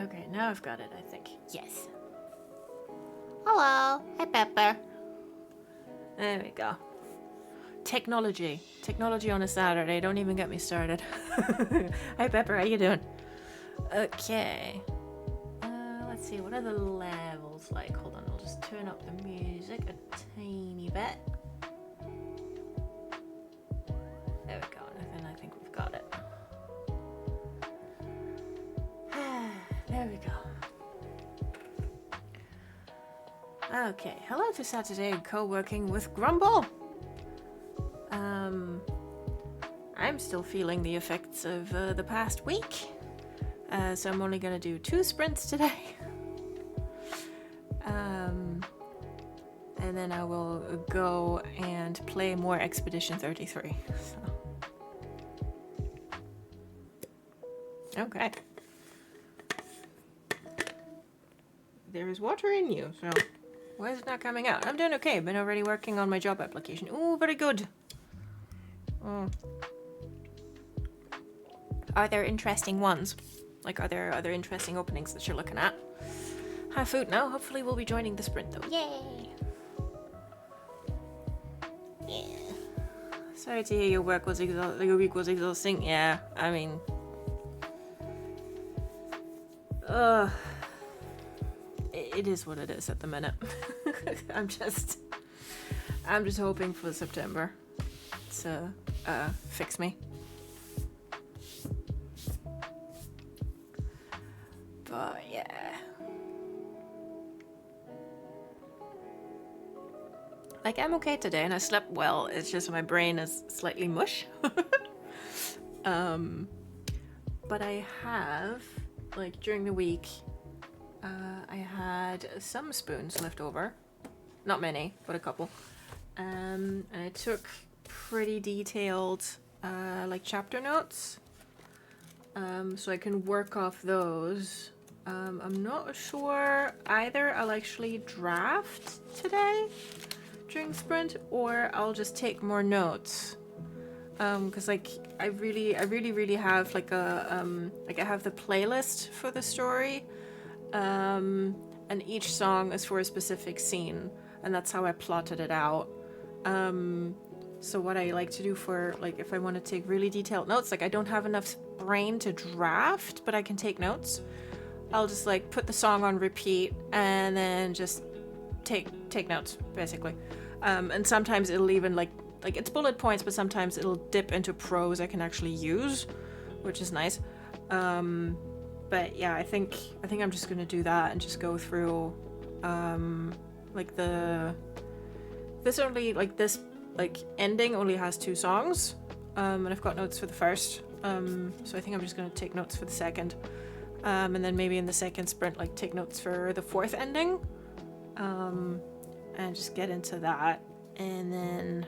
Okay, now I've got it, I think. Yes. Hello. Hi, Pepper. There we go. Technology. Technology on a Saturday. Don't even get me started. Hi, Pepper. How you doing? Okay. Let's see. What are the levels like? Hold on. I'll just turn up the music a tiny bit. There we go. And then I think we've got it. There we go. Okay, hello to Saturday co-working with Grumble. I'm still feeling the effects of the past week, so I'm only gonna do 2 sprints today. And then I will go and play more Expedition 33. So. Okay. There is water in you, so why is it not coming out? I'm doing okay. Been already working on my job application. Ooh, very good. Are there interesting ones? Like, are there other interesting openings that you're looking at? Have food now. Hopefully we'll be joining the sprint, though. Yay! Yeah. Sorry to hear your week was exhausting. Yeah, I mean... It is what it is at the minute. I'm just hoping for September to fix me. But yeah. Like, I'm okay today and I slept well. It's just my brain is slightly mush. But I have, like, during the week, I had some spoons left over. Not many, but a couple. And I took pretty detailed, like, chapter notes. So I can work off those. I'm not sure either I'll actually draft today during sprint, or I'll just take more notes. Because like I really have like a like I have the playlist for the story, and each song is for a specific scene, and that's how I plotted it out. So what I like to do for, like, if I want to take really detailed notes, like I don't have enough brain to draft, but I can take notes. I'll just like put the song on repeat and then just take notes basically. And sometimes it'll even like it's bullet points, but sometimes it'll dip into prose I can actually use, which is nice. But yeah, I think I'm just gonna do that and just go through like this ending only has 2 songs, and I've got notes for the first, so I think I'm just gonna take notes for the second, and then maybe in the second sprint like take notes for the 4th ending, and just get into that, and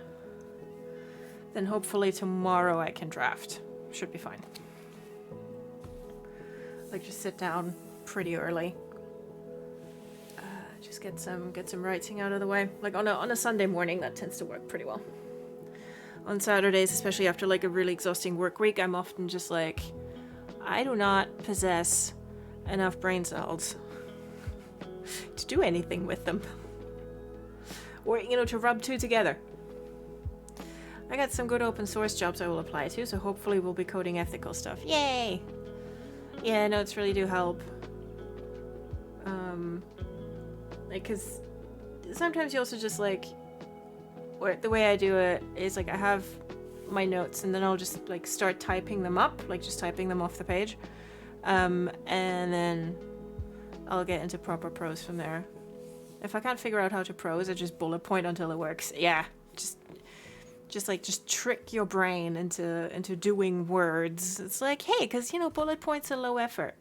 then hopefully tomorrow I can draft. Should be fine. Like, just sit down pretty early. Just get some writing out of the way. Like on a Sunday morning, that tends to work pretty well. On Saturdays, especially after like a really exhausting work week, I'm often just like, I do not possess enough brain cells to do anything with them. Or, to rub 2 together. I got some good open source jobs I will apply to, so hopefully we'll be coding ethical stuff. Yay! Yeah, notes really do help. Because sometimes you also just like, or the way I do it is like I have my notes and then I'll just like start typing them up, like just typing them off the page, and then I'll get into proper prose from there. If I can't figure out how to prose, I just bullet point until it works. Yeah, just trick your brain into doing words. It's like, hey, because bullet points are low effort.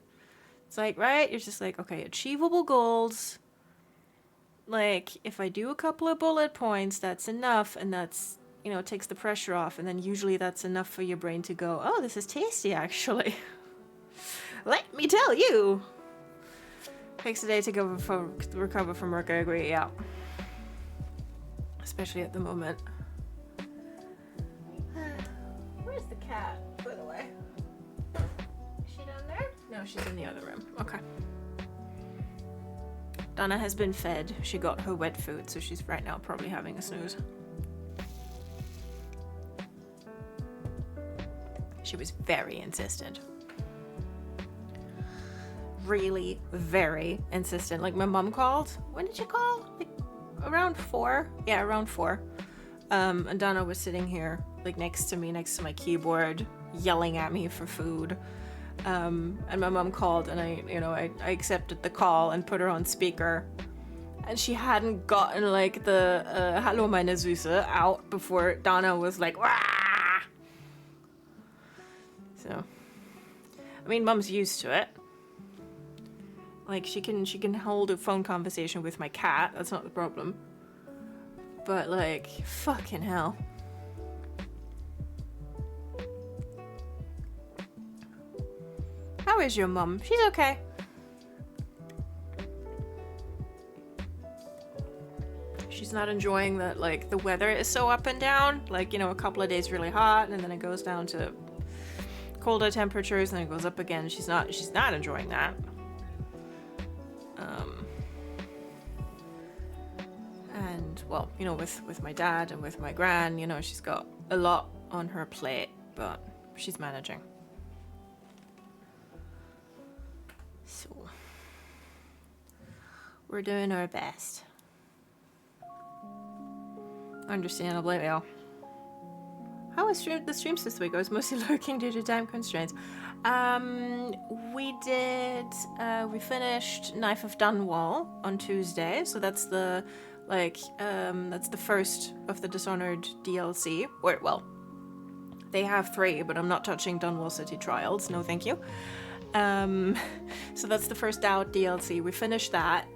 It's like, right? You're just like, okay, achievable goals. Like, if I do a couple of bullet points, that's enough, and that's, it takes the pressure off, and then usually that's enough for your brain to go, oh, this is tasty, actually. Let me tell you. Takes a day to recover from work, I agree, yeah. Especially at the moment. Where's the cat, by the way? Is she down there? No, she's in the other room. Okay. Donna has been fed. She got her wet food, so she's right now probably having a snooze. She was very insistent. Really very insistent. Like, my mom called. When did she call? Like, around 4? Yeah, around 4. And Donna was sitting here, like, next to me, next to my keyboard, yelling at me for food. And my mom called, and I accepted the call and put her on speaker. And she hadn't gotten, like, the Hallo meine Süße out before Donna was like, wah! So, I mean, Mom's used to it. Like, she can hold a phone conversation with my cat. That's not the problem. But, like, fucking hell. How is your mum? She's okay. She's not enjoying that, like, the weather is so up and down. Like, a couple of days really hot, and then it goes down to colder temperatures, and then it goes up again. She's not enjoying that. And, well, with my dad and with my gran, she's got a lot on her plate, but she's managing. So, we're doing our best. Understandably, yeah. How was the streams this week? I was mostly lurking due to time constraints. We finished Knife of Dunwall on Tuesday, so that's the first of the Dishonored DLC. Or, well, they have 3, but I'm not touching Dunwall City Trials. No, thank you. So that's the first Doubt DLC. We finished that,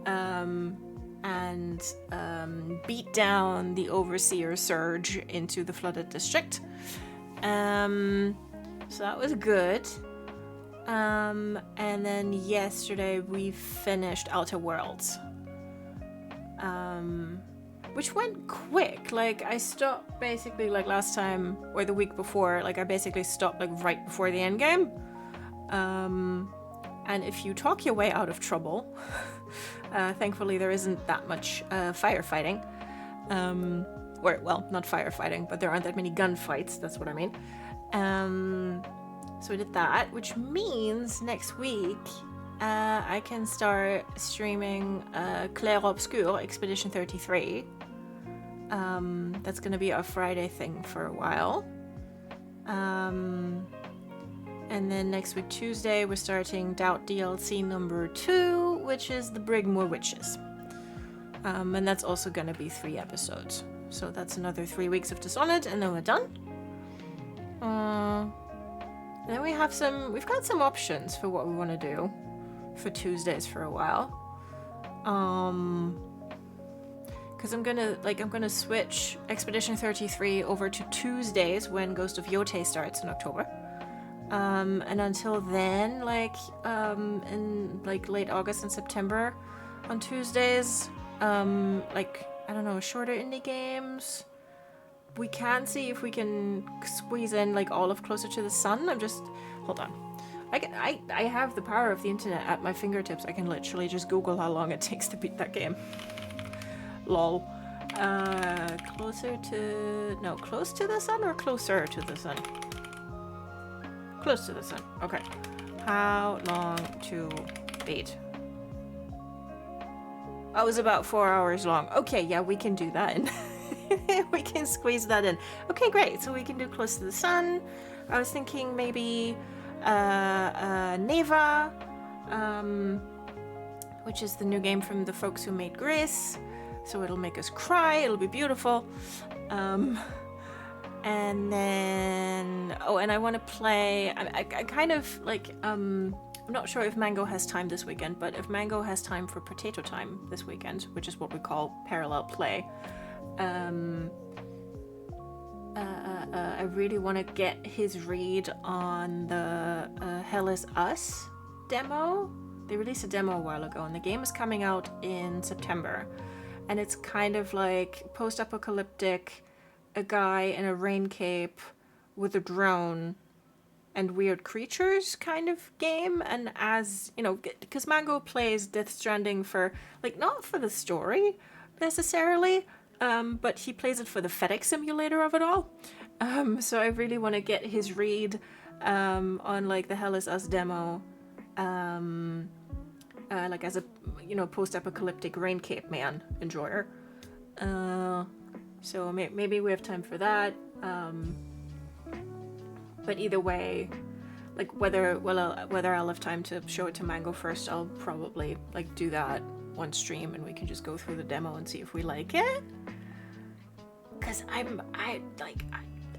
and beat down the Overseer Surge into the Flooded District. So that was good. And then yesterday we finished Outer Worlds. Which went quick. Like, I stopped basically, like, last time, or the week before, like, I basically stopped, like, right before the end game. And if you talk your way out of trouble, thankfully there isn't that much firefighting. Or, well, not firefighting, but there aren't that many gunfights, that's what I mean. So we did that, which means next week I can start streaming Clair Obscur Expedition 33. That's going to be our Friday thing for a while. And then next week, Tuesday, we're starting Doubt DLC number 2, which is The Brigmore Witches. And that's also going to be 3 episodes. So that's another 3 weeks of Dishonored, and then we're done. Then we've got some options for what we want to do for Tuesdays for a while. Because I'm gonna switch Expedition 33 over to Tuesdays when Ghost of Yote starts in October. And until then, in late August and September, on Tuesdays, I don't know, shorter indie games. We can see if we can squeeze in all of Closer to the Sun. Hold on. I have the power of the internet at my fingertips. I can literally just Google how long it takes to beat that game. Lol. Close to the Sun or Closer to the Sun? Close to the Sun. Okay. How long to beat? Oh, it was about 4 hours long. Okay, yeah, we can do that. We can squeeze that in. Okay, great. So we can do Close to the Sun. I was thinking maybe Neva, which is the new game from the folks who made Gris. So it'll make us cry. It'll be beautiful. And then... Oh, and I want to play... I kind of, I'm not sure if Mango has time this weekend, but if Mango has time for Potato Time this weekend, which is what we call parallel play, I really want to get his read on the Hell Is Us demo. They released a demo a while ago, and the game is coming out in September. And it's kind of like post-apocalyptic, a guy in a rain cape with a drone and weird creatures kind of game. And as you know, because Mango plays Death Stranding for like not for the story necessarily, but he plays it for the FedEx simulator of it all. So I really want to get his read on like the Hell Is Us demo, like as a post-apocalyptic rain cape man enjoyer. So maybe we have time for that. But either way, like whether I'll have time to show it to Mango first, I'll probably like do that one stream and we can just go through the demo and see if we like it. Cause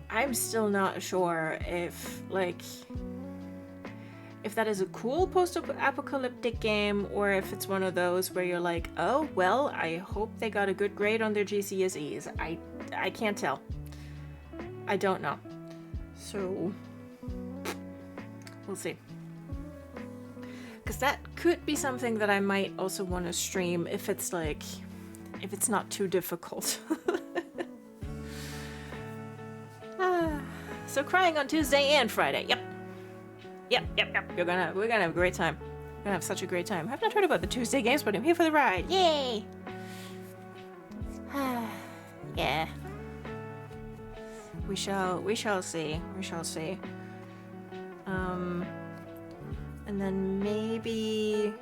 I'm still not sure if that is a cool post-apocalyptic game or if it's one of those where you're like, oh well, I hope they got a good grade on their GCSEs. I can't tell. I don't know. So we'll see. Because that could be something that I might also want to stream if it's not too difficult. So crying on Tuesday and Friday. Yep. We're gonna have a great time. We're gonna have such a great time. I've not heard about the Tuesday games, but I'm here for the ride. Yay! Yeah. We shall see. And then maybe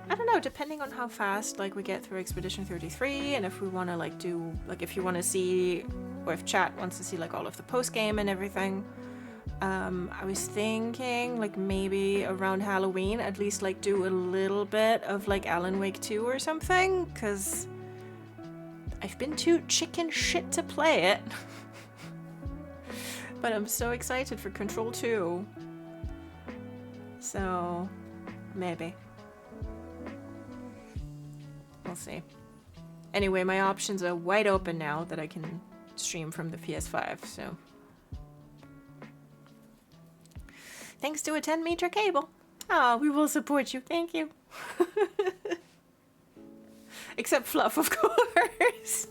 I don't know, depending on how fast like we get through Expedition 33 and if we want to like do like if you want to see or if chat wants to see like all of the post game and everything. I was thinking like maybe around Halloween at least like do a little bit of like Alan Wake 2 or something, because I've been too chicken shit to play it. But I'm so excited for Control 2. So maybe. We'll see. Anyway, my options are wide open now that I can stream from the PS5, so. Thanks to a 10-meter cable. Oh, we will support you. Thank you. Except Fluff, of course.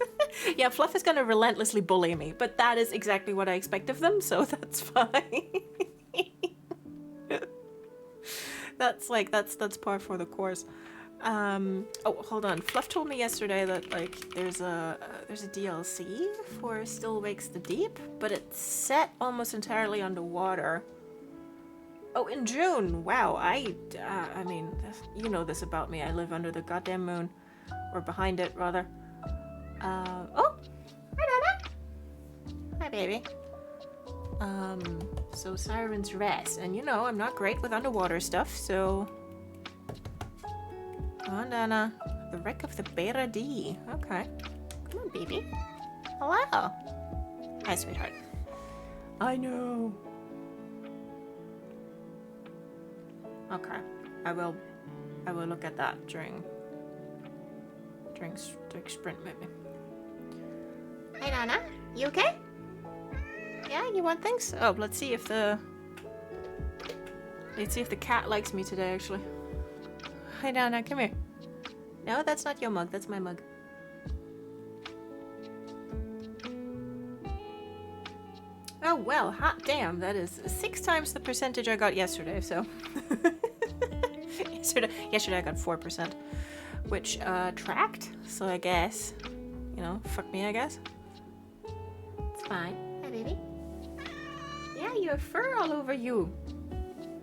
Yeah, Fluff is going to relentlessly bully me, but that is exactly what I expect of them, so that's fine. That's par for the course. Oh, hold on. Fluff told me yesterday that like there's a DLC for Still Wakes the Deep, but it's set almost entirely underwater. Oh, in June. Wow. I mean, you know this about me. I live under the goddamn moon, or behind it rather. Oh, hi Nana. Hi baby. So Siren's Rest, and you know I'm not great with underwater stuff, so. Oh, Nana. The wreck of the Beta D. Okay. Come on, baby. Hello. Hi, sweetheart. I know. Okay. I will look at that during sprint maybe. Hey Nana, you okay? Yeah, you want things? Oh, let's see if the cat likes me today actually. Hi Nana, come here. No, that's not your mug, that's my mug. Oh well, hot damn, that is 6 times the percentage I got yesterday, so. Yesterday I got 4%, which tracked, so I guess, you know, fuck me I guess. It's fine. Hi baby. Yeah, you have fur all over you.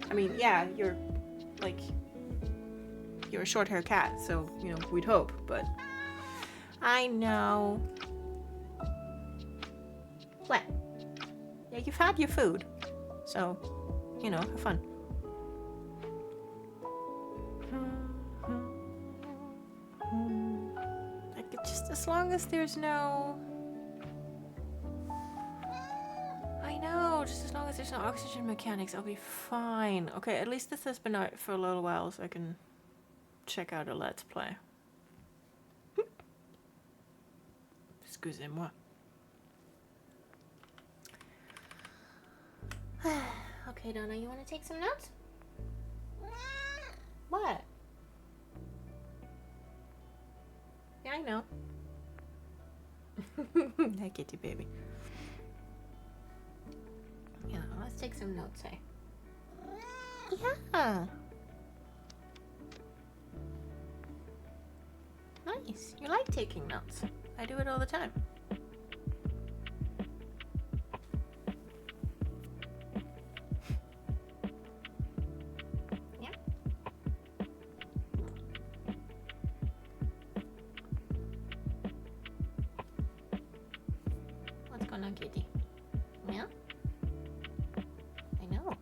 I mean, yeah, you're a short hair cat, so, you know, we'd hope, but. I know. What? Yeah, you've had your food, so, you know, have fun. Like, just as long as there's no... I know, just as long as there's no oxygen mechanics, I'll be fine. Okay, at least this has been out for a little while, so I can check out a Let's Play. Excusez-moi. Okay, Donna, you want to take some notes? What? Yeah, I know. Hi, kitty baby. Let's take some notes, hey? Yeah. Nice. You like taking notes. I do it all the time. Yeah. What's going on, Kitty? Yeah? I know.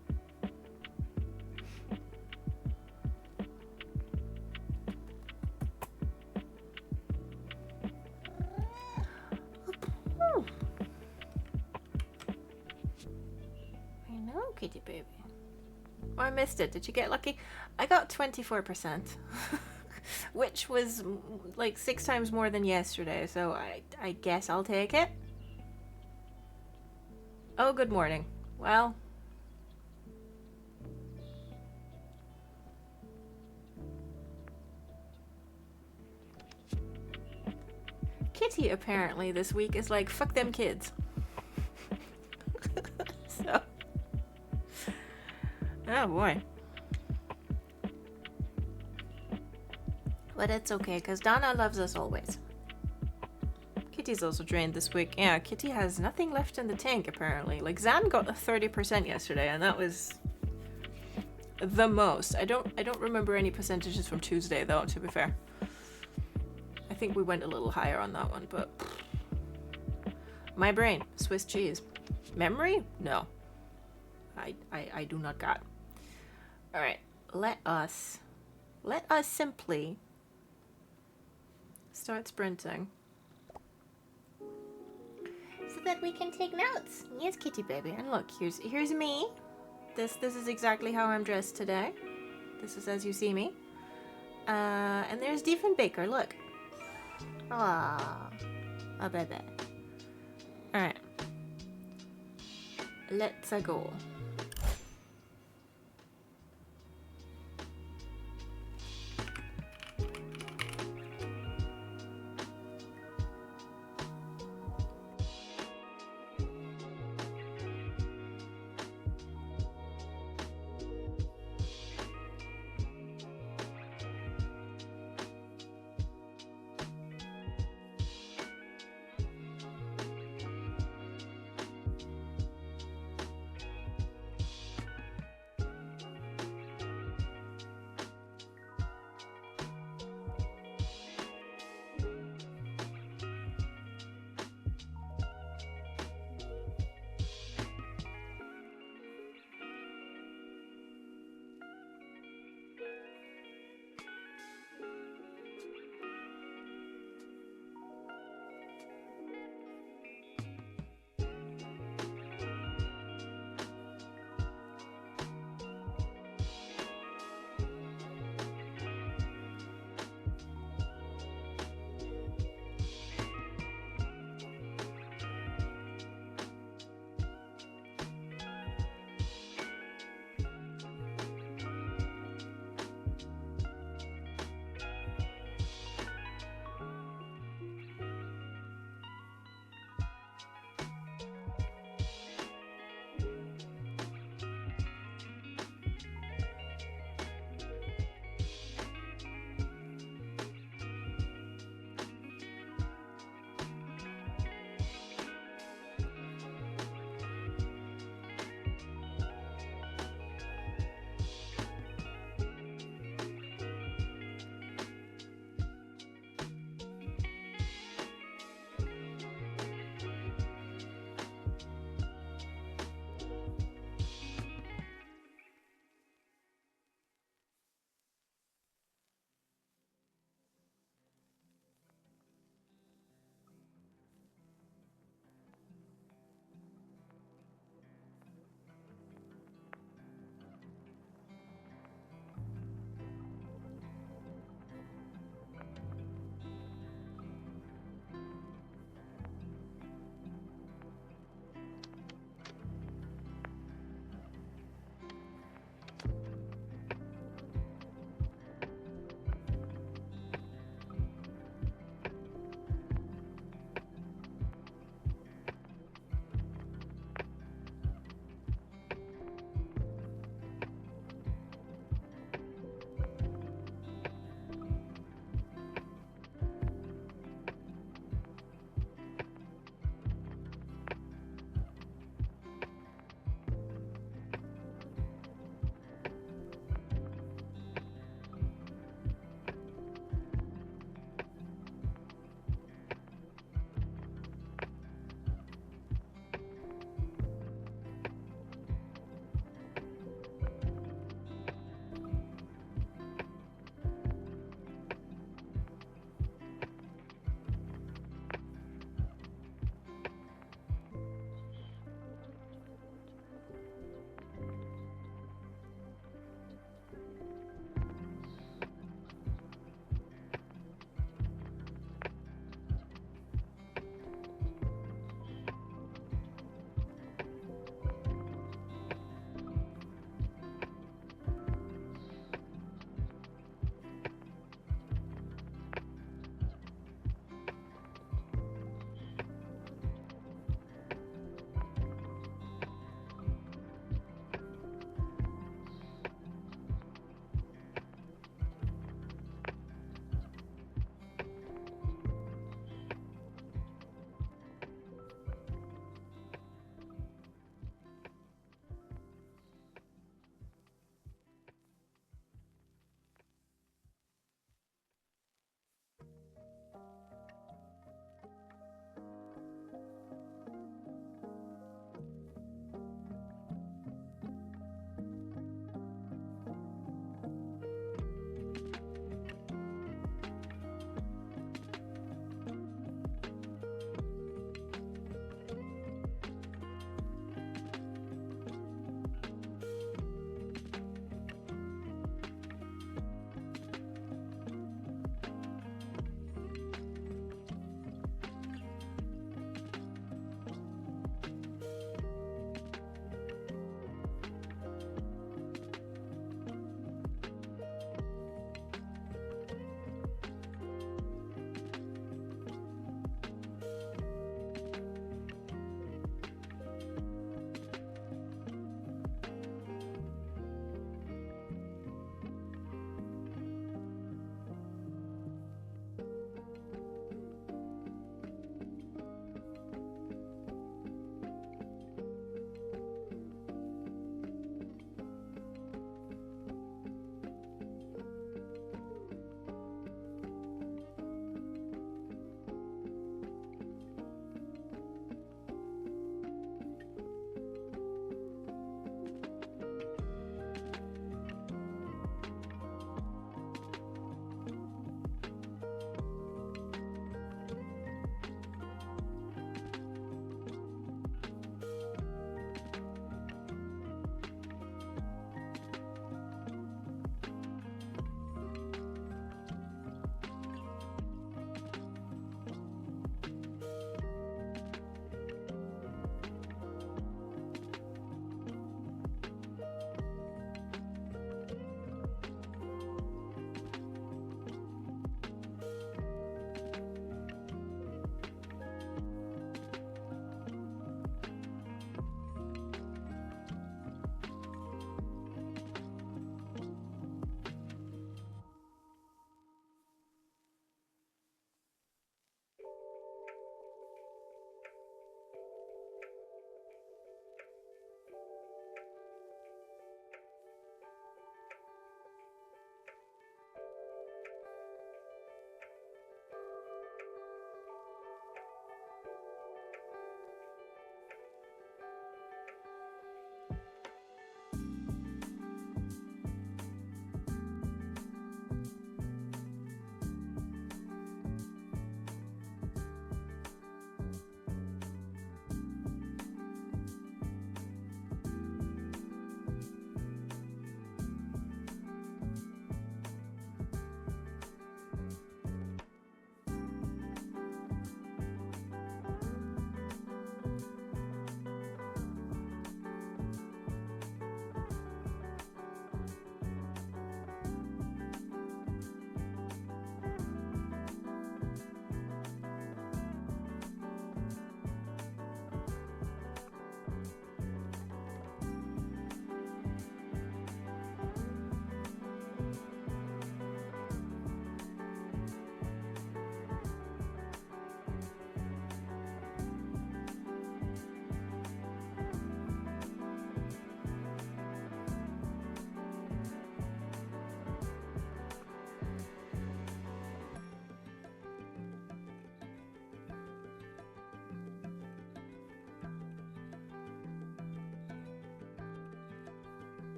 I know, Kitty baby. Oh, I missed it. Did you get lucky? I got 24%, which was like 6 times more than yesterday, so I guess I'll take it. Oh, good morning. Well, Kitty apparently this week is like, fuck them kids. So, oh boy. But it's okay, because Donna loves us always. Kitty's also drained this week. Yeah, Kitty has nothing left in the tank, apparently. Like, Zan got a 30% yesterday, and that was the most. I don't remember any percentages from Tuesday, though, to be fair. I think we went a little higher on that one, but... My brain, Swiss cheese. Memory? No. I do not got. Alright, let us simply start sprinting. So that we can take notes. Yes, Kitty baby. And look, here's me. This is exactly how I'm dressed today. This is as you see me. And there's Diefenbaker, look. Ah, a baby. Alright. Let's go.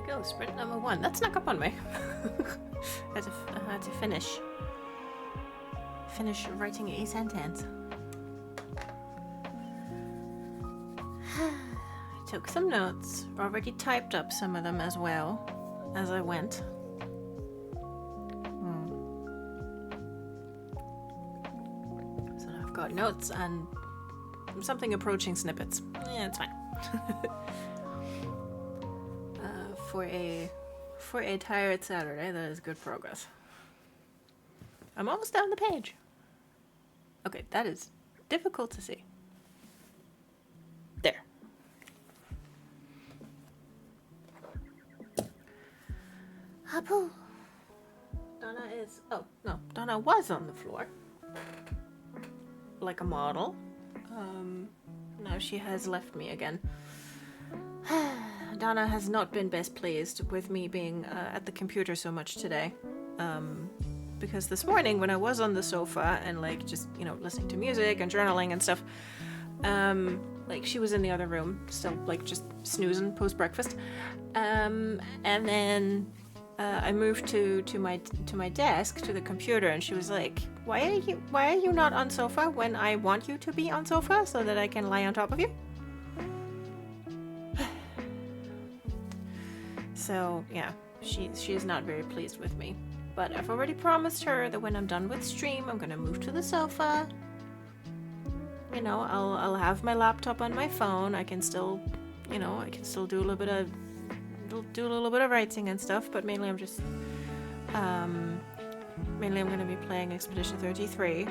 Go, sprint number 1. That snuck up on me. I had to finish writing a sentence. I took some notes, already typed up some of them as well as I went. So I've got notes and something approaching snippets. Yeah, it's fine. For a tired Saturday, that is good progress. I'm almost down the page. Okay, that is difficult to see. There. Apu. Donna was on the floor. Like a model. Now she has left me again. Donna has not been best pleased with me being at the computer so much today. Because this morning when I was on the sofa and like just, listening to music and journaling and stuff, like she was in the other room still like just snoozing post breakfast. And then I moved to my desk, to the computer, and she was like, why are you not on sofa when I want you to be on sofa so that I can lie on top of you? So, yeah, she is not very pleased with me. But I've already promised her that when I'm done with stream, I'm gonna move to the sofa. I'll have my laptop on my phone. I can still, do a little bit of writing and stuff. But mainly I'm just, I'm gonna be playing Expedition 33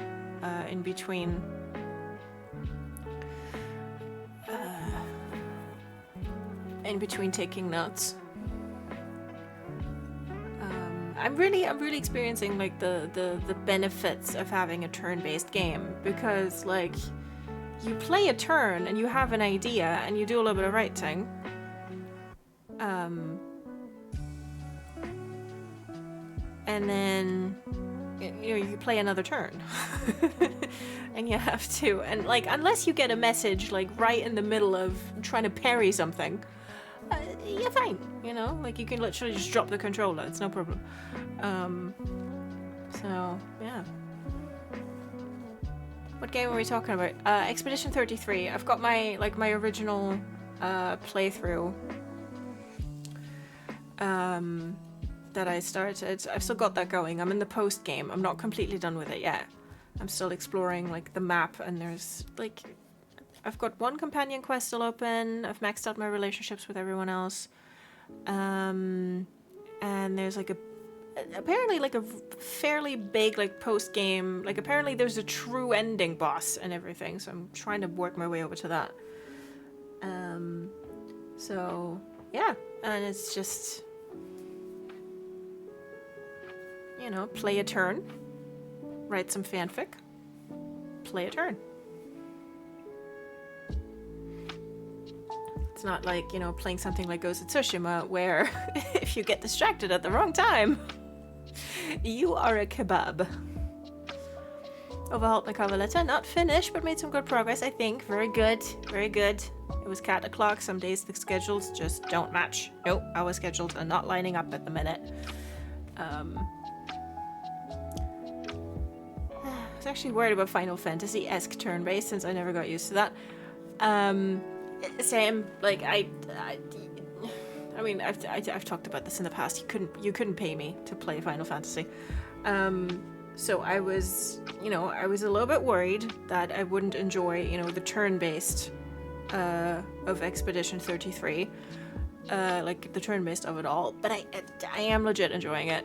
in between. In between taking notes. I'm really experiencing like the benefits of having a turn-based game, because like you play a turn and you have an idea and you do a little bit of writing, and then you play another turn and you have to, and like unless you get a message like right in the middle of trying to parry something, you're fine, like you can literally just drop the controller, it's no problem. So yeah. What game are we talking about? Expedition 33. I've got my original playthrough that I started. I've still got that going. I'm in the post game. I'm not completely done with it yet. I'm still exploring like the map, and there's like I've got one companion quest still open. I've maxed out my relationships with everyone else. And there's like apparently like a fairly big like post game, like apparently there's a true ending boss and everything, so I'm trying to work my way over to that. So yeah, and it's just play a turn, write some fanfic, play a turn. It's not like, playing something like Ghost of Tsushima where if you get distracted at the wrong time, you are a kebab. Overhauled my cover letter. Not finished, but made some good progress, I think. Very good. Very good. It was cat o'clock. Some days the schedules just don't match. Nope, our schedules are not lining up at the minute. I was actually worried about Final Fantasy-esque turn-based since I never got used to that. Same, like I mean, I've talked about this in the past. You couldn't pay me to play Final Fantasy, so I was a little bit worried that I wouldn't enjoy, the turn-based of Expedition 33, like the turn-based of it all. But I am legit enjoying it.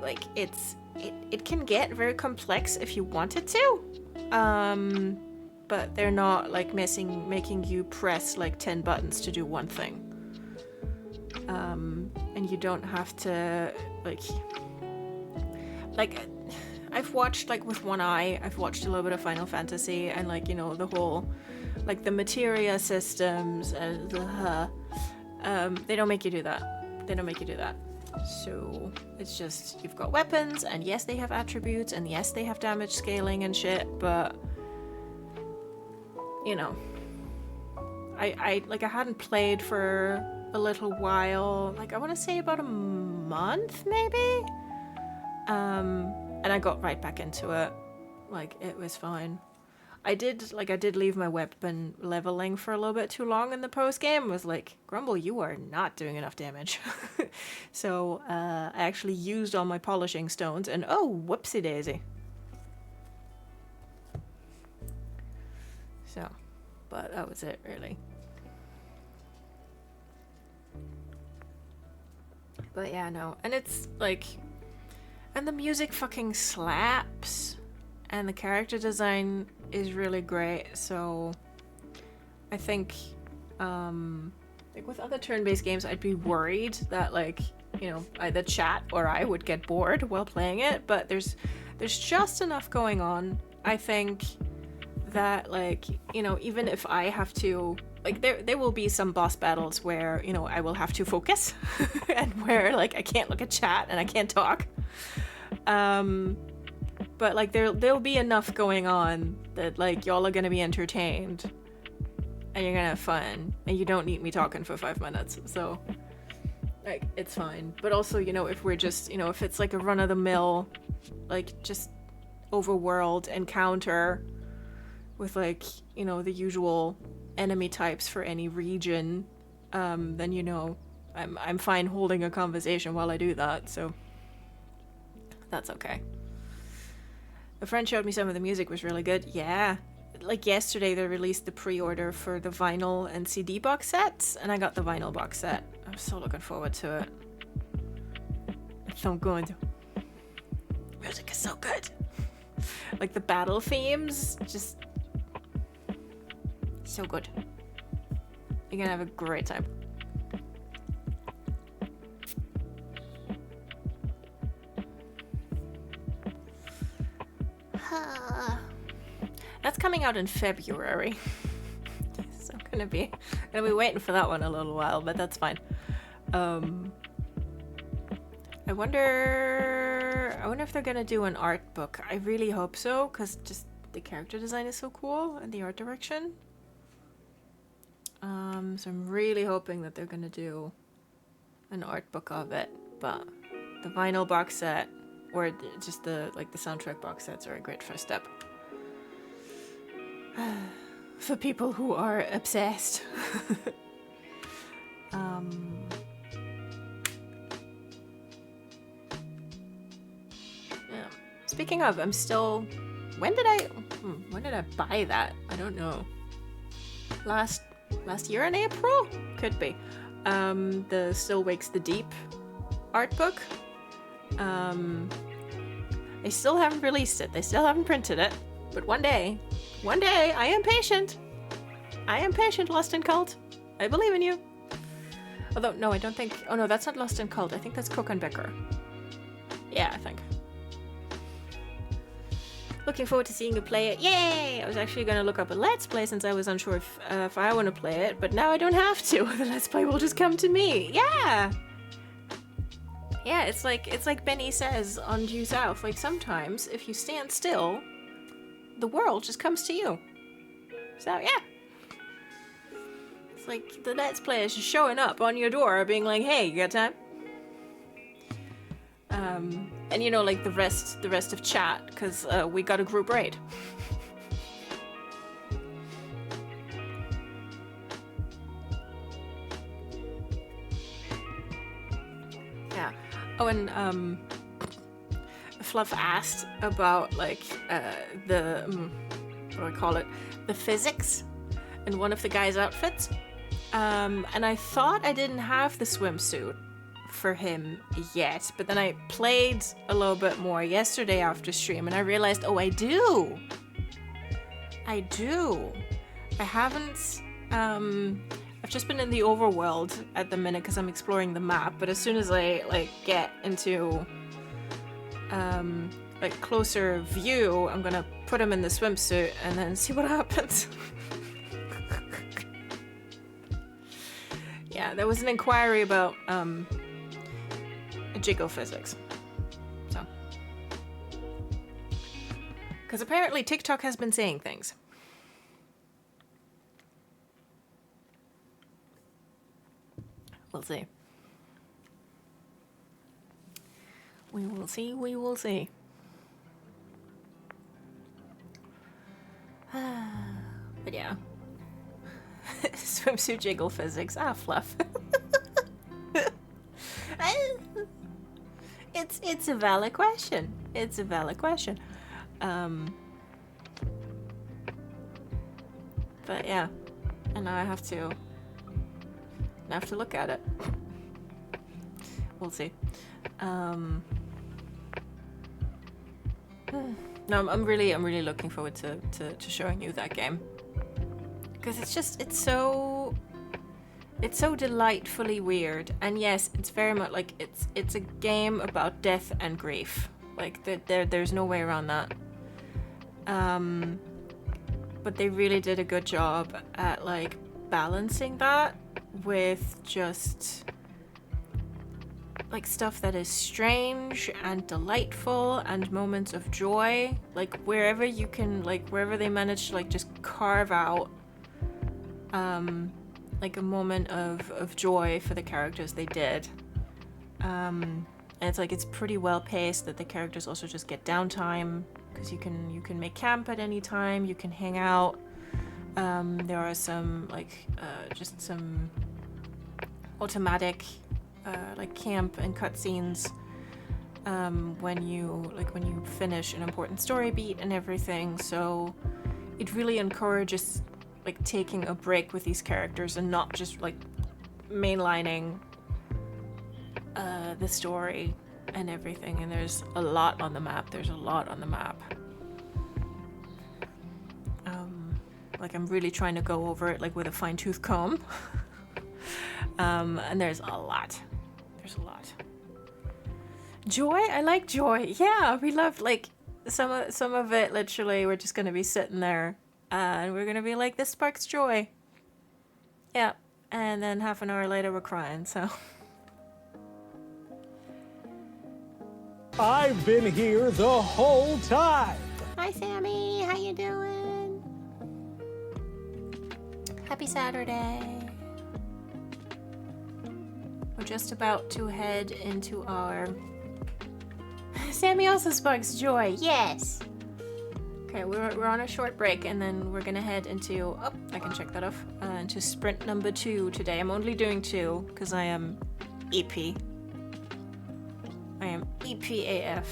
Like it can get very complex if you want it to. But they're not like making you press like 10 buttons to do one thing. And you don't have to like I've watched like with one eye, I've watched a little bit of Final Fantasy and like, you know, the whole like the materia systems and they don't make you do that. They don't make you do that. So it's just you've got weapons and yes they have attributes and yes they have damage scaling and shit, but you know, I hadn't played for a little while, like I want to say about a month maybe, and I got right back into it. Like it was fine. I did leave my weapon leveling for a little bit too long in the post game. I was like, Grumble, you are not doing enough damage. So I actually used all my polishing stones and oh, whoopsie daisy. So, but that was it really. But yeah, no, and it's like, and the music fucking slaps, and the character design is really great. So I think, like with other turn-based games, I'd be worried that like, you know, either chat or I would get bored while playing it. But there's just enough going on, I think, that like, you know, even if I have to. Like there will be some boss battles where, you know, I will have to focus and where like I can't look at chat and I can't talk. But like there'll be enough going on that like y'all are gonna be entertained and you're gonna have fun and you don't need me talking for 5 minutes. So like it's fine. But also, you know, if we're just, you know, if it's like a run of the mill, like just overworld encounter with like, you know, the usual enemy types for any region, then you know I'm fine holding a conversation while I do that, so that's okay. A friend showed me some of the music was really good. Yeah, like yesterday they released the pre-order for the vinyl and CD box sets, and I got the vinyl box set. I'm so looking forward to it. It's so good. Music is so good. Like the battle themes, just so good. You're gonna have a great time. That's coming out in February. So I'm gonna be waiting for that one a little while, but that's fine. I wonder if they're gonna do an art book. I really hope so, because just the character design is so cool and the art direction. So I'm really hoping that they're gonna do an art book of it, but the vinyl box set or just the soundtrack box sets are a great first step. For people who are obsessed. Yeah. Speaking of, I'm still. When did I buy that? I don't know. Last year in April? Could be. The Still Wakes the Deep art book. They still haven't released it. They still haven't printed it. But one day, I am patient. Lost in Cult. I believe in you. Although, no, I don't think... Oh, no, that's not Lost in Cult. I think that's Cook and Becker. Yeah, I think. Looking forward to seeing you play it. Yay! I was actually going to look up a Let's Play since I was unsure if I want to play it, but now I don't have to. The Let's Play will just come to me. Yeah! Yeah, it's like Benny says on Due South. Like, sometimes, if you stand still, the world just comes to you. So, yeah. It's like the Let's Play is just showing up on your door, being like, hey, you got time? And you know, like the rest of chat, because we got a group raid. Yeah. Oh, and Fluff asked about like the what do I call it? The physics in one of the guys' outfits. And I thought I didn't have the swimsuit for him yet, but then I played a little bit more yesterday after stream and I realized, oh, I do. I haven't, I've just been in the overworld at the minute because I'm exploring the map, but as soon as I like get into like closer view, I'm gonna put him in the swimsuit and then see what happens. Yeah, there was an inquiry about jiggle physics. So, because apparently TikTok has been saying things. We'll see. We will see, we will see. But yeah. Swimsuit jiggle physics. Ah, fluff. It's a valid question. It's a valid question. But yeah. And now I have to look at it. We'll see. No, I'm really looking forward to showing you that game. Because it's so delightfully weird. And yes, it's very much like it's a game about death and grief. Like there's no way around that. But they really did a good job at like balancing that with just like stuff that is strange and delightful and moments of joy, like wherever they manage to like just carve out like a moment of joy for the characters they did. And it's like it's pretty well paced that the characters also just get downtime because you can make camp at any time, you can hang out. There are some like just some automatic like camp and cutscenes when you finish an important story beat and everything. So it really encourages like taking a break with these characters and not just like mainlining the story and everything. And there's a lot on the map. Like I'm really trying to go over it like with a fine-tooth comb. And there's a lot. Joy? I like joy. Yeah, we love like some of it. Literally, we're just gonna be sitting there, and we're gonna be like, "This sparks joy." Yeah, and then half an hour later, we're crying. So. I've been here the whole time. Hi, Sammy. How you doing? Happy Saturday. We're just about to head into our... Sammy also sparks joy. Yes. Okay, we're on a short break, and then we're gonna head into... Oh, I can check that off. Into sprint number 2 today. I'm only doing 2 because I am EP. I am EPAF.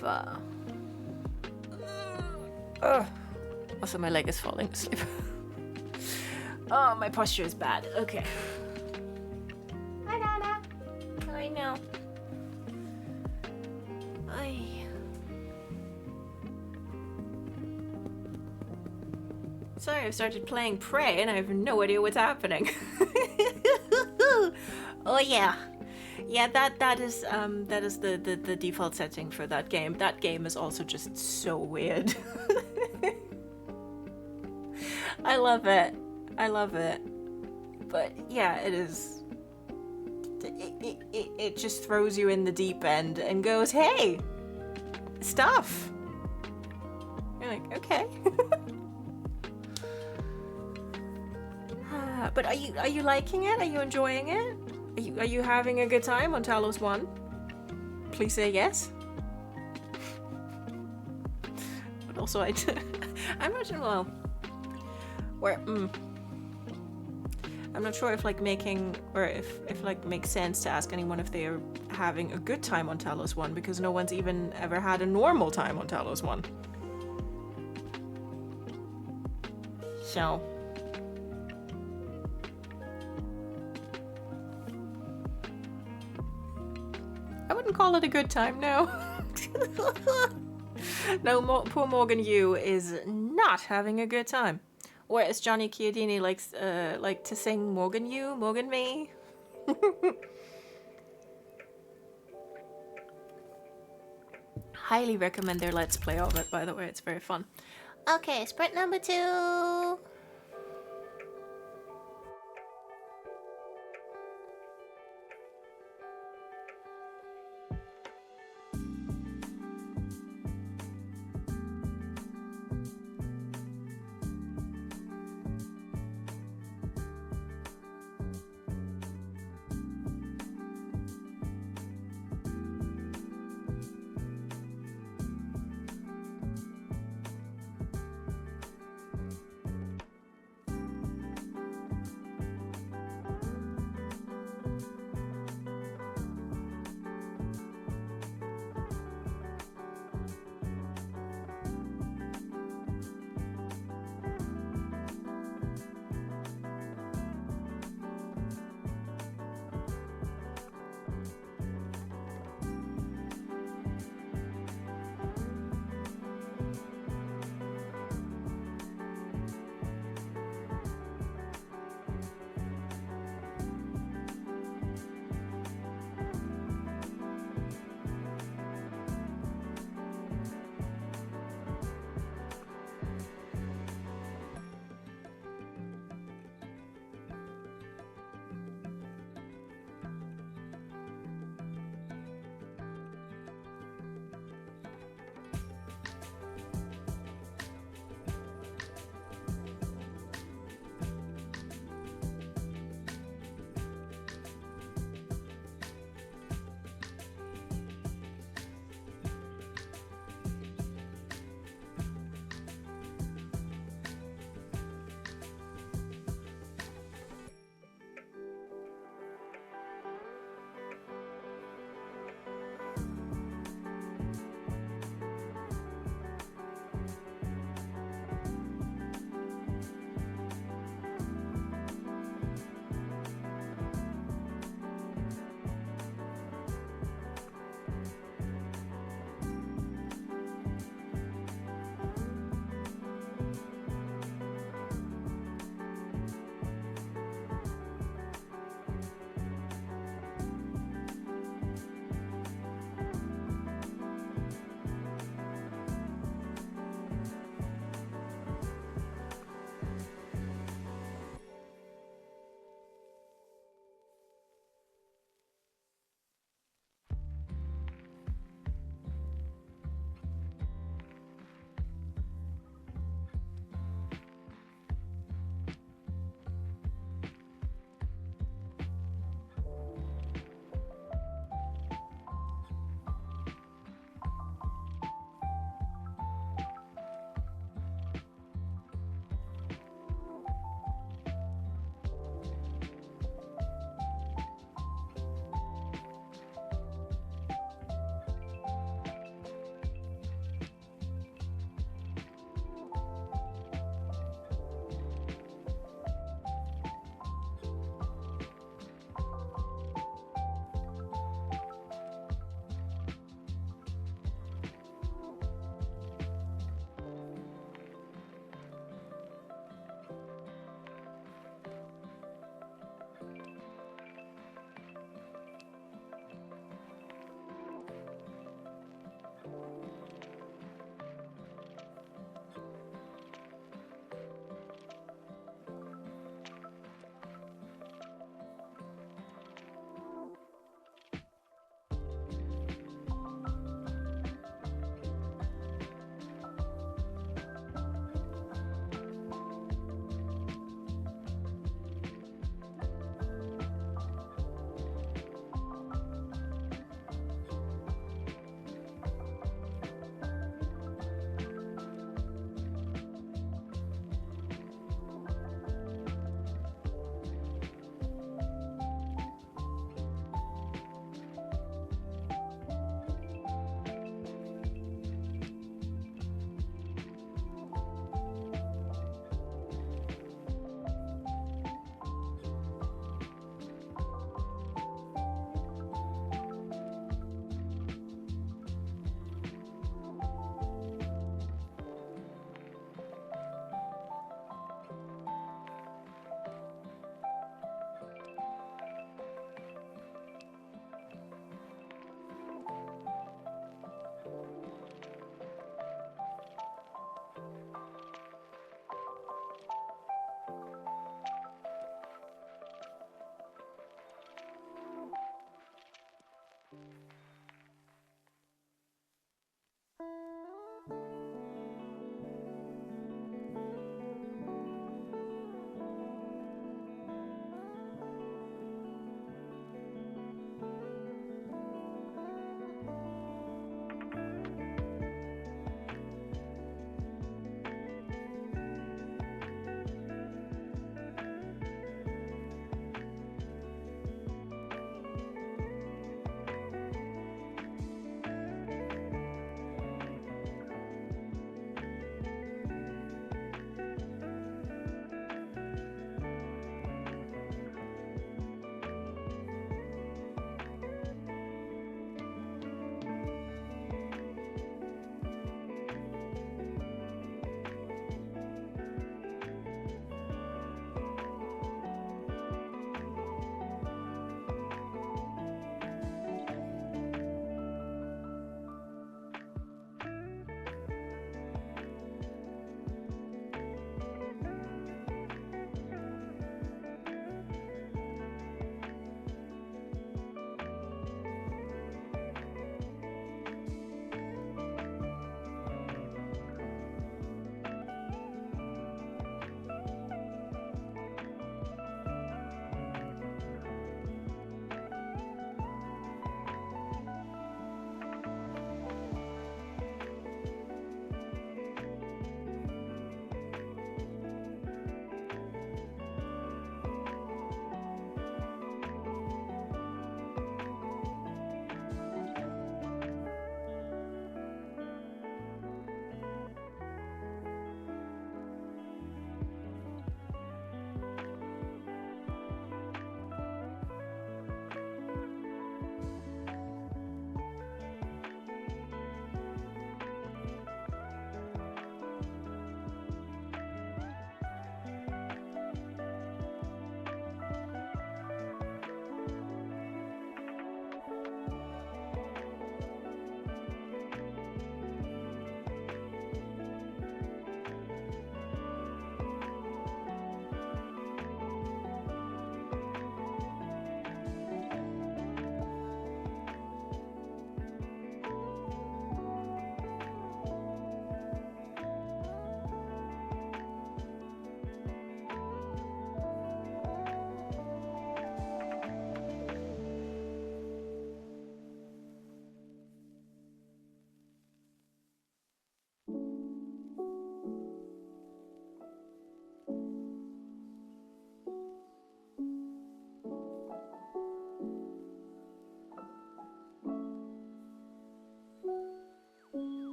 But... Also, my leg is falling asleep. Oh, my posture is bad. Okay. Hi, Nana. I know. Sorry, I've started playing Prey and I have no idea what's happening. Oh yeah. Yeah, that is the default setting for that game. That game is also just so weird. I love it. But yeah, it is. It just throws you in the deep end and goes, "Hey, stuff." You're like, okay. But are you liking it? Are you enjoying it? Are you having a good time on Talos 1? Please say yes. But also, I'm not sure. Well, I'm not sure if like making or if like makes sense to ask anyone if they are having a good time on Talos 1 because no one's even ever had a normal time on Talos 1. So I wouldn't call it a good time, no. No, poor Morgan Yu is not having a good time. Whereas Johnny Chiodini likes like to sing Morgan You, Morgan Me. Highly recommend their Let's Play of it, by the way, it's very fun. Okay, sprint number 2.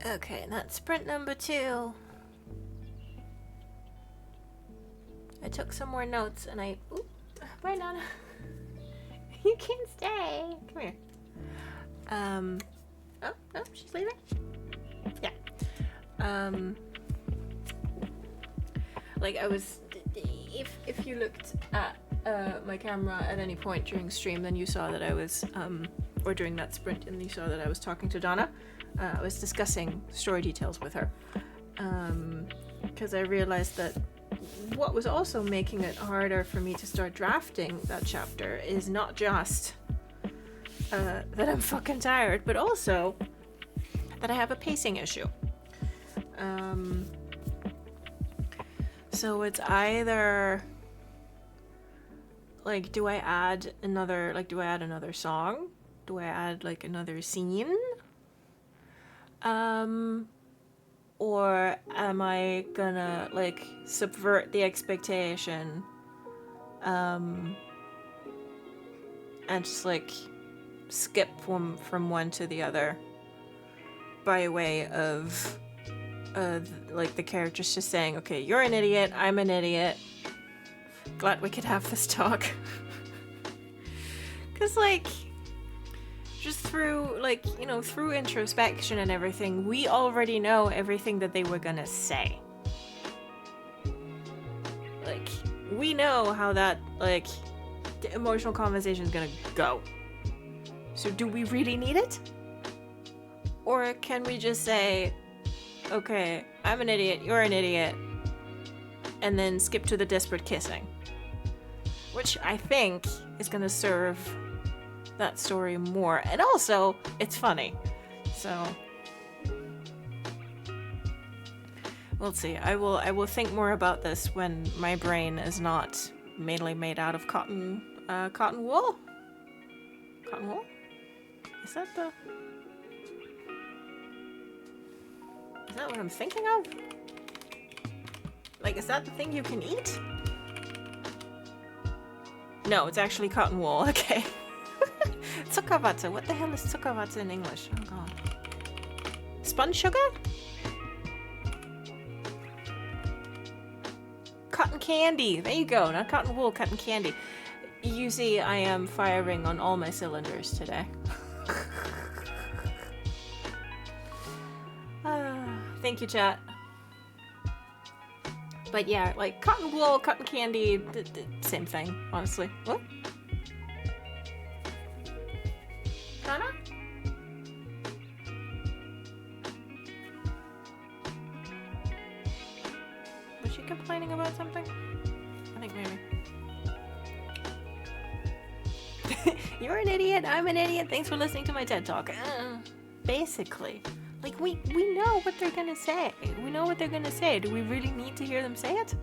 Okay, that's sprint number 2. I took some more notes and I... Oop, bye, Nana. You can't stay. Come here. Oh, she's leaving? Yeah. Like I was... If you looked at my camera at any point during stream, then you saw that I was... or during that sprint, and you saw that I was talking to Donna. I was discussing story details with her. Because I realized that what was also making it harder for me to start drafting that chapter is not just that I'm fucking tired, but also that I have a pacing issue. So it's either like, do I add another song? Do I add like another scene? Or am I gonna like subvert the expectation and just like skip from one to the other by way of like the characters just saying, okay, you're an idiot, I'm an idiot, glad we could have this talk. Because like just through, like, you know, through introspection and everything, we already know everything that they were gonna say. Like, we know how that, like, the emotional conversation is gonna go. So do we really need it? Or can we just say, okay, I'm an idiot, you're an idiot, and then skip to the desperate kissing? Which I think is gonna serve that story more, and also it's funny, so we'll see. I will think more about this when my brain is not mainly made out of cotton wool. Cotton wool? Is that what I'm thinking of? Like, is that the thing you can eat? No, it's actually cotton wool. Okay. Zuckerwatte. What the hell is Zuckerwatte in English? Oh god. Spun sugar? Cotton candy. There you go. Not cotton wool, cotton candy. You see, I am firing on all my cylinders today. Thank you, chat. But yeah, like cotton wool, cotton candy, same thing, honestly. What? Donna? Was she complaining about something? I think maybe. You're an idiot, I'm an idiot, thanks for listening to my TED Talk. Basically. Like, we know what they're gonna say. We know what they're gonna say. Do we really need to hear them say it?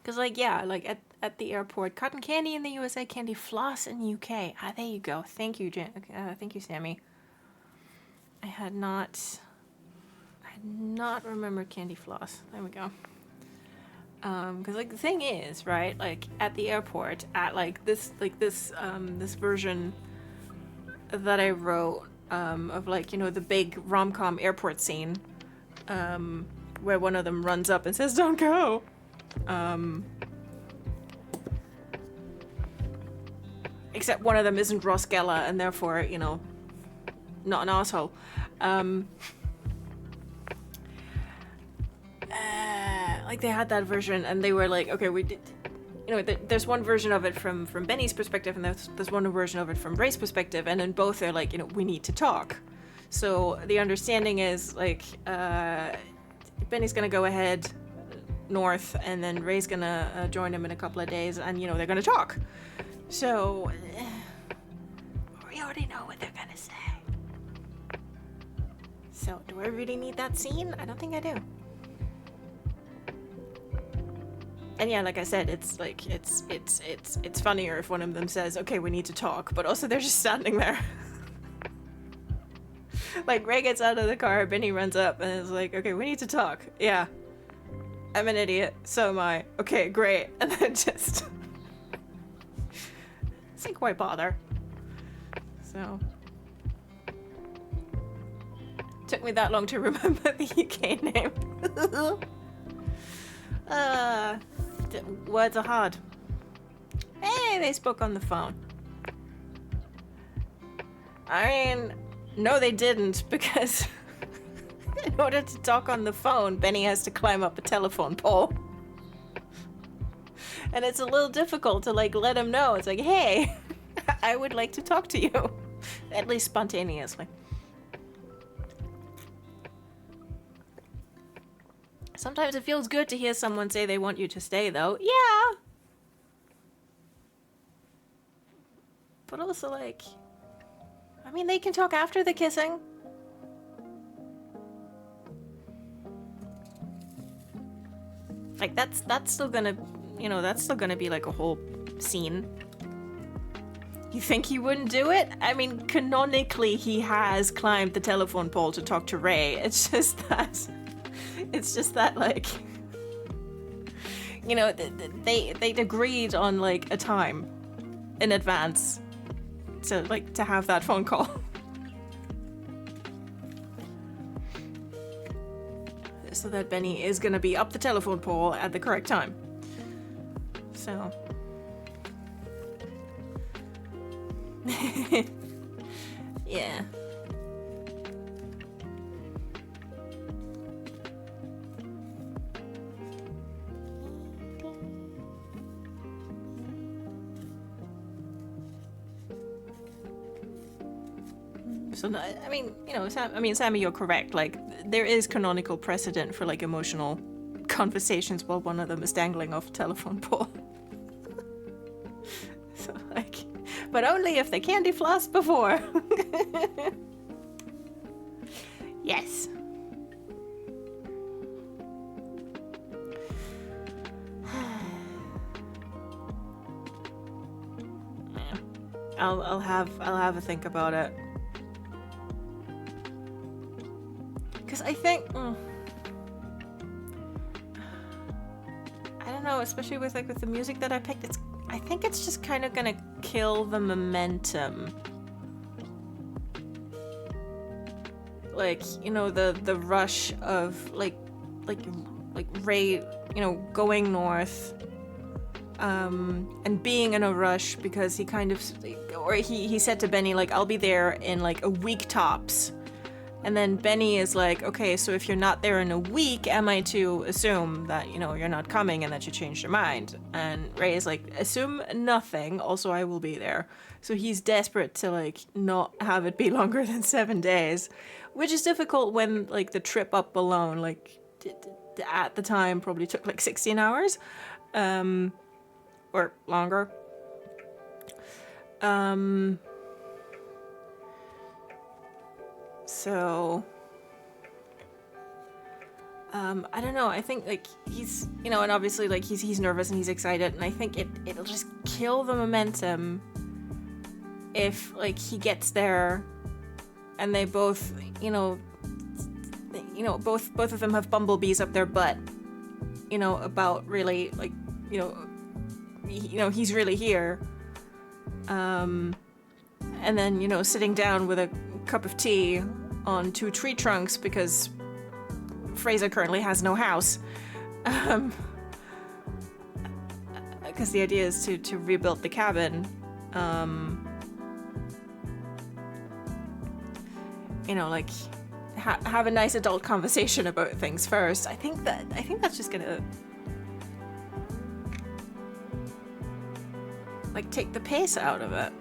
Because, like, yeah, like, at the airport, cotton candy in the USA, candy floss in the UK. Ah, there you go. Thank you, thank you, Sammy. I had not remembered candy floss. There we go. Because, like, the thing is, right, like, at the airport, at, this version that I wrote, of, like, you know, the big rom-com airport scene, where one of them runs up and says, "Don't go!" Except one of them isn't Ross Geller, and therefore, you know, not an asshole. Like, they had that version, and they were like, okay, we did, you know, there's one version of it from Benny's perspective, and there's one version of it from Ray's perspective, and in both they're like, you know, we need to talk. So the understanding is, like, Benny's gonna go ahead north, and then Ray's gonna join him in a couple of days, and, you know, they're gonna talk. So we already know what they're gonna say. So do I really need that scene? I don't think I do. And yeah, like I said, it's like it's funnier if one of them says, "Okay, we need to talk," but also they're just standing there. Like, Ray gets out of the car, Benny runs up and is like, "Okay, we need to talk." Yeah. I'm an idiot, so am I. Okay, great. And then just it's like, why bother? So took me that long to remember the UK name. Words are hard. Hey, they spoke on the phone. I mean, no, they didn't, because in order to talk on the phone, Benny has to climb up a telephone pole. And it's a little difficult to, like, let him know. It's like, hey, I would like to talk to you. At least spontaneously. Sometimes it feels good to hear someone say they want you to stay, though. Yeah. But also, like, I mean, they can talk after the kissing. Like, that's still gonna, you know, that's still gonna be like a whole scene. You think he wouldn't do it? I mean, canonically, he has climbed the telephone pole to talk to Ray. It's just that, like, you know, they'd agreed on, like, a time in advance to have that phone call. So that Benny is gonna be up the telephone pole at the correct time. So. Yeah. So, I mean, you know, Sammy, you're correct. Like, there is canonical precedent for, like, emotional conversations while one of them is dangling off a telephone pole. So, like, but only if they candy flossed before. Yes. I'll have a think about it. Because I think, I don't know, especially with the music that I picked, I think it's just kind of gonna kill the momentum. Like, you know, the rush of like Ray, you know, going north, and being in a rush because he kind of, or he said to Benny, like, I'll be there in like a week tops. And then Benny is like, okay, so if you're not there in a week, am I to assume that, you know, you're not coming and that you changed your mind? And Ray is like, assume nothing, also I will be there. So he's desperate to, like, not have it be longer than 7 days, which is difficult when, like, the trip up alone, like, at the time probably took, like, 16 hours, or longer. So, I don't know. I think, like, he's, you know, and obviously, like, he's nervous and he's excited, and I think it'll just kill the momentum if, like, he gets there and they both, both of them have bumblebees up their butt, you know, about really, like, he's really here. And then, you know, sitting down with a cup of tea on 2 tree trunks because Fraser currently has no house. Because the idea is to rebuild the cabin. You know, like, have a nice adult conversation about things first. I think that's just gonna, like, take the pace out of it.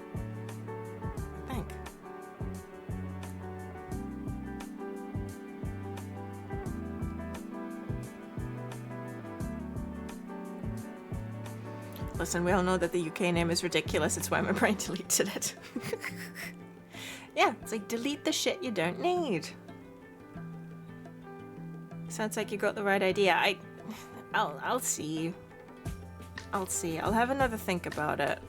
I think. Listen, we all know that the UK name is ridiculous. It's why my brain deleted it. Yeah, it's like, delete the shit you don't need. Sounds like you got the right idea. I'll see. I'll see. I'll have another think about it.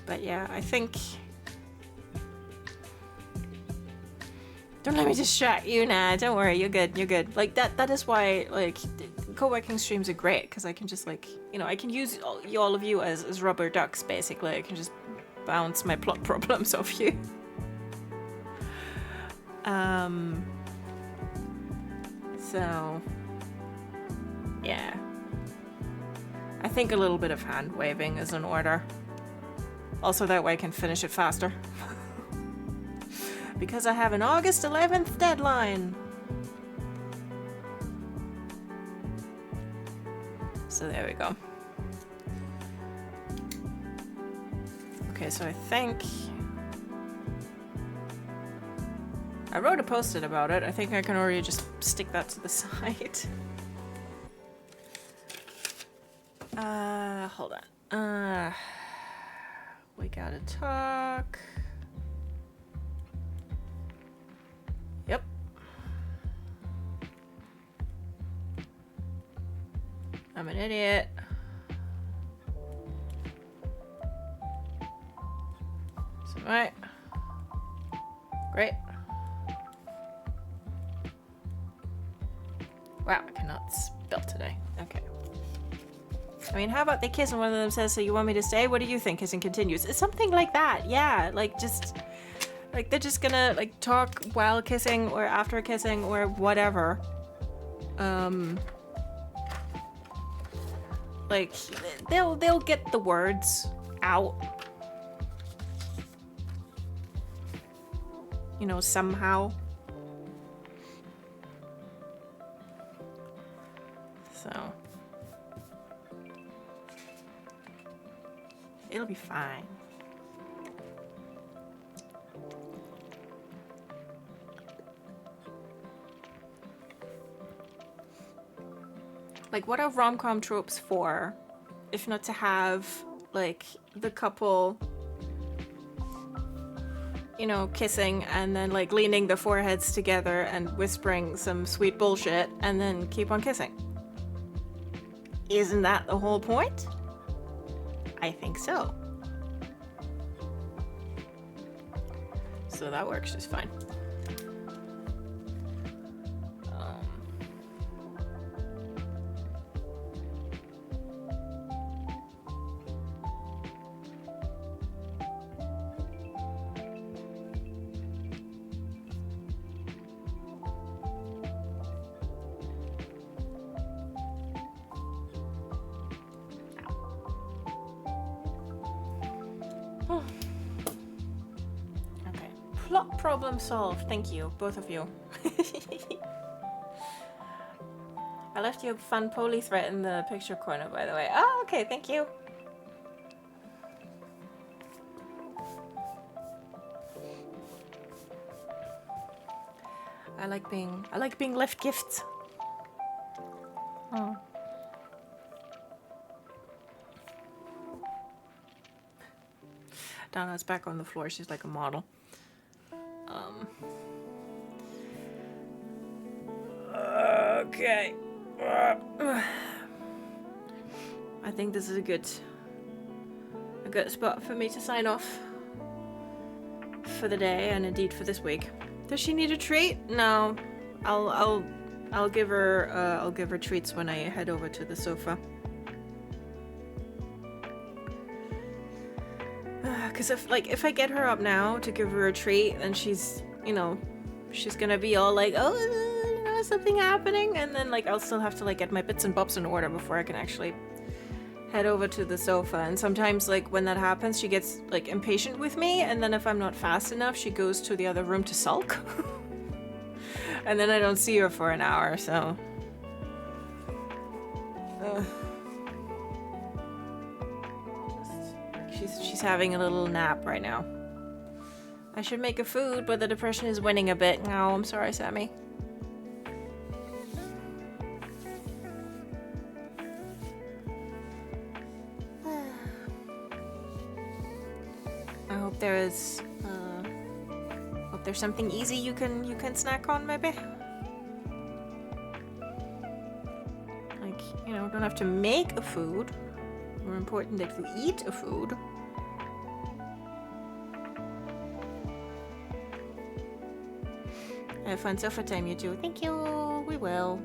But yeah, I think... Don't let me distract you, nah. Don't worry, you're good, you're good. Like, that is why, like, co-working streams are great because I can just like, you know, I can use all of you as rubber ducks basically. I can just bounce my plot problems off you. So yeah, I think a little bit of hand waving is in order. Also, that way I can finish it faster. Because I have an August 11th deadline. So there we go. Okay, so I think I wrote a post-it about it. I think I can already just stick that to the side. Hold on. We gotta talk. Yep. I'm an idiot. So, right. Great. Wow, I cannot spell today. Okay. I mean, how about they kiss and one of them says, so you want me to stay? What do you think? Kissing continues. It's something like that. Yeah, like just... Like, they're just gonna, like, talk while kissing or after kissing or whatever. Like, they'll get the words out. You know, somehow. So. It'll be fine. Like, what are rom-com tropes for? If not to have, like, the couple, you know, kissing and then, like, leaning their foreheads together and whispering some sweet bullshit and then keep on kissing. Isn't that the whole point? I think so. So that works just fine. Okay. Plot problem solved. Thank you, both of you. I left you a fun poly threat in the picture corner, by the way. Oh, okay, thank you. I like being left gifts. Oh. Donna's back on the floor. She's like a model. Okay. I think this is a good spot for me to sign off for the day and indeed for this week. Does she need a treat? No. I'll give her treats when I head over to the sofa. Because if I get her up now to give her a treat, then she's, you know, she's gonna be all like, oh, you know, something happening, and then like I'll still have to like get my bits and bobs in order before I can actually head over to the sofa. And sometimes like when that happens, she gets like impatient with me, and then if I'm not fast enough, she goes to the other room to sulk. And then I don't see her for an hour, so she's having a little nap right now. I should make her food, but the depression is winning a bit. No, I'm sorry, Sammy. I hope there's something easy you can snack on, maybe. Like, you know, don't have to make a food. More important that you eat a food. Have fun sofa time, you two. Thank you. We will.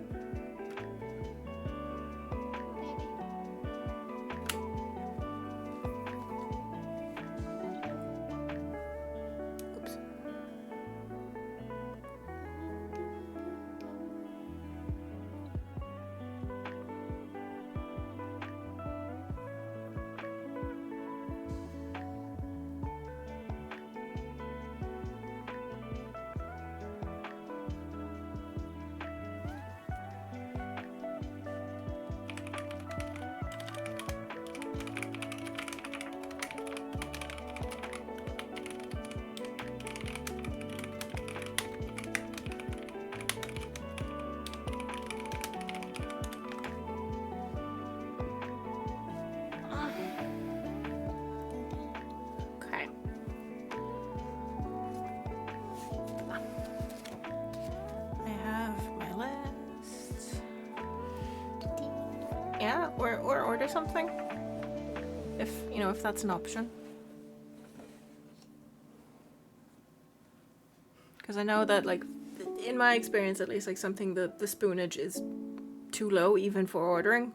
order something. If, you know, if that's an option. Because I know that, like, in my experience at least, like, something that the spoonage is too low even for ordering.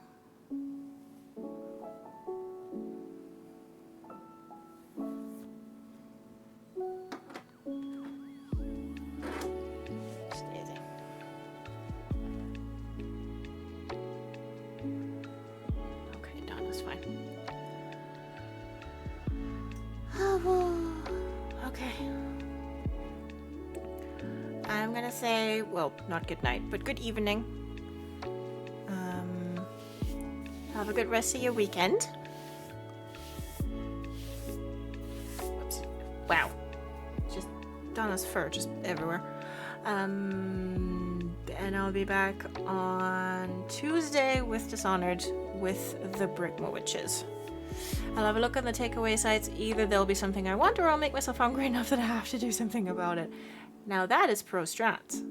Okay, done, that's fine. Okay. I'm gonna say, well, not good night, but good evening. Have a good rest of your weekend. Whoops. Wow. Just Donna's fur just everywhere. And I'll be back on Tuesday with Dishonored with the Brickmo Witches. I'll have a look on the takeaway sites. Either there'll be something I want or I'll make myself hungry enough that I have to do something about it. Now that is pro strats.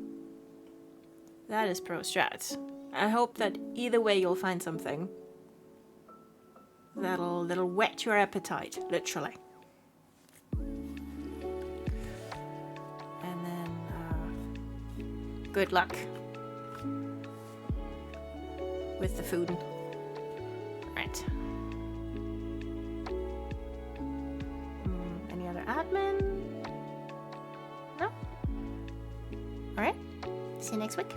That is pro strats. I hope that either way you'll find something that'll whet your appetite, literally. And then good luck with the food. Right. Any other admin? No? Alright. See you next week.